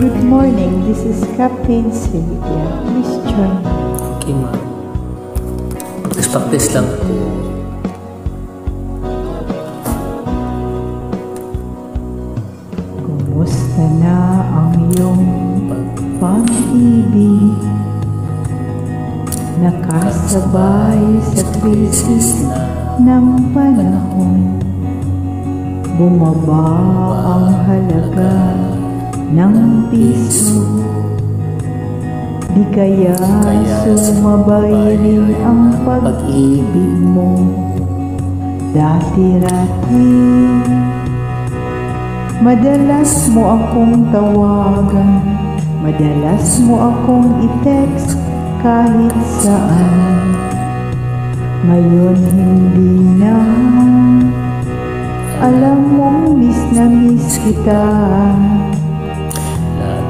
Good morning, this is Captain Sylvia. Please join me. Okay, ma'am. Practice lang po. Kumusta na ang iyong pag-ibig? Nakasabay sa krisis ng panahon. Bumaba ang halaga ng piso. Di kaya sumabay rin ang pag-ibig mo. Dati-rati madalas mo akong tawagan, madalas mo akong i-text kahit saan. Ngayon hindi na, alam mong miss na miss kita.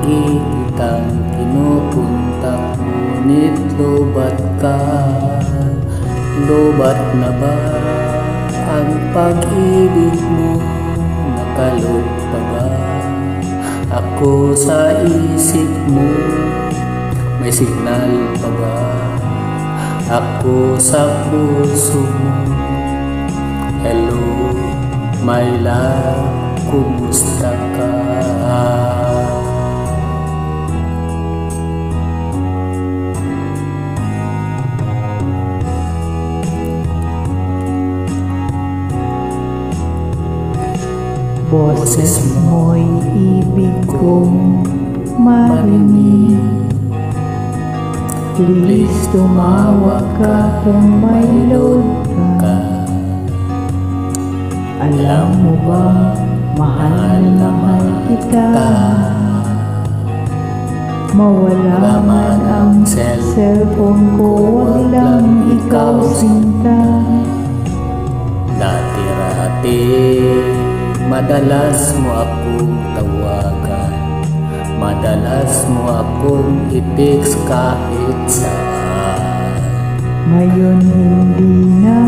Lagi kitang kinupunta, ngunit lobat ka. Lobat na ba ang pag-ibig mo? Nakalot pa ba ako sa isip mo? May signal pa ba ako sa puso mo? Hello, my love, kumusta ka? Boses mo'y ibig kong marinig. Please tumawag ka kung may load ka. Alam mo ba, mahal na mahal kita. Mawala man ang cellphone ko, wag lang ikaw sinta. Dati-rati madalas mo akong tawagan, madalas mo akong i-text kahit saan. Ngayon hindi na,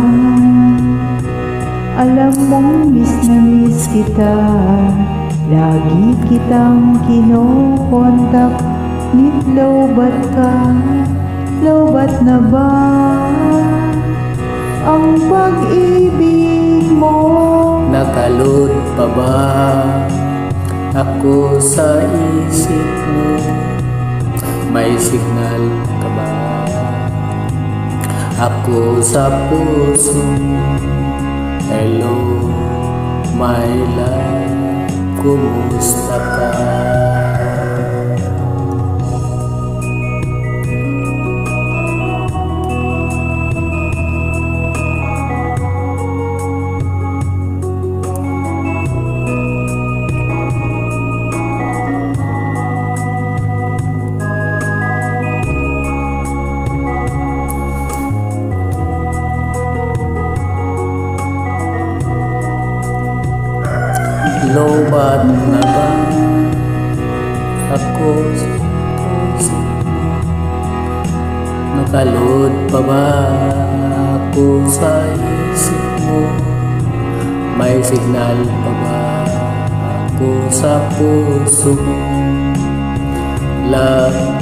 alam mong miss na miss kita. Lagi kitang kinokontak, nit lobat ka. Lobat na ba ang pag-ibig mo? Nakalot pa ba ako sa isip mo? May signal ka ba ako sa puso mo? Hello, my love, kumusta ka? Lobat na ba ako sa puso mo? Nakalot pa ba ako sa isip mo? May signal pa ba ako sa puso mo? Love,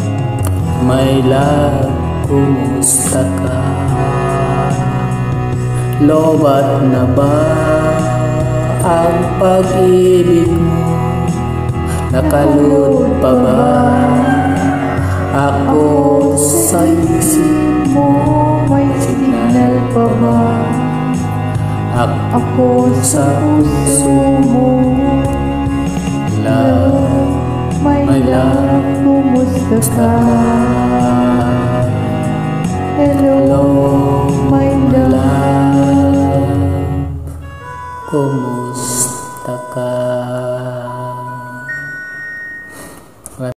my love, kumusta ka? Lobat na ba ang pag-ibig mo? Nakalot pa ba ako sa isip mo? May signal pa ba ako sa puso mo? Love, my love, kumusta ka? Hello, my love, kumusta